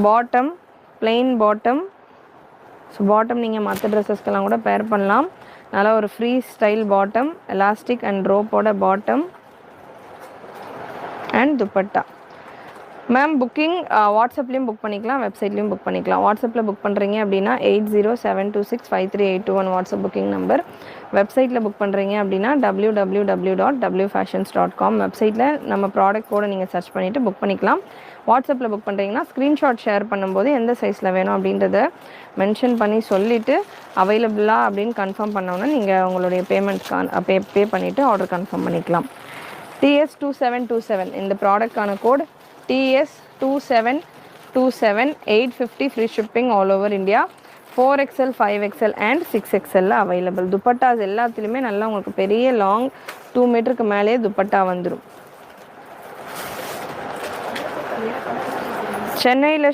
Bottom plain bottom. So bottom நீங்கள் மற்ற ட்ரெஸ்ஸஸ்க்கெல்லாம் கூட பேர் பண்ணலாம். நல்லா ஒரு free style bottom, elastic and ரோப்போட bottom and dupatta. Mam booking வாட்ஸ்அப்லேயும் புக் பண்ணிக்கலாம், வெப்சைட்லேயும் புக் பண்ணிக்கலாம். வாட்ஸ்அப்பில் புக் பண்ணுறீங்க அப்படின்னா 8072265381 வாட்ஸ்அப் புக்கிங் நம்பர். வெப்சைட்டில் புக் பண்ணுறீங்க அப்படின்னா www.wfashions.com வெப்சைட்டில் நம்ம ப்ராடக்ட் கோடை நீங்கள் சர்ச் பண்ணிவிட்டு புக் பண்ணிக்கலாம். வாட்ஸ்அப்பில் புக் பண்ணுறீங்கன்னா ஸ்க்ரீன்ஷாட் ஷேர் பண்ணும்போது எந்த சைஸில் வேணும் அப்படின்றத மென்ஷன் பண்ணி சொல்லிவிட்டு அவைலபிளா அப்படின்னு கன்ஃபார்ம் பண்ணோன்னா நீங்கள் உங்களுடைய பேமெண்ட்ஸ்க்கான பே பண்ணிவிட்டு ஆர்டர் கன்ஃபார்ம் பண்ணிக்கலாம். TS2727 இந்த ப்ராடக்டான code TS2727 850 free shipping all over India. 4XL 5XL and 6XL available. Dupattas எல்லாத்துலேயுமே நல்லா உங்களுக்கு பெரிய லாங் 2 மீட்டருக்கு மேலேயே துப்பட்டா வந்துடும். சென்னையில்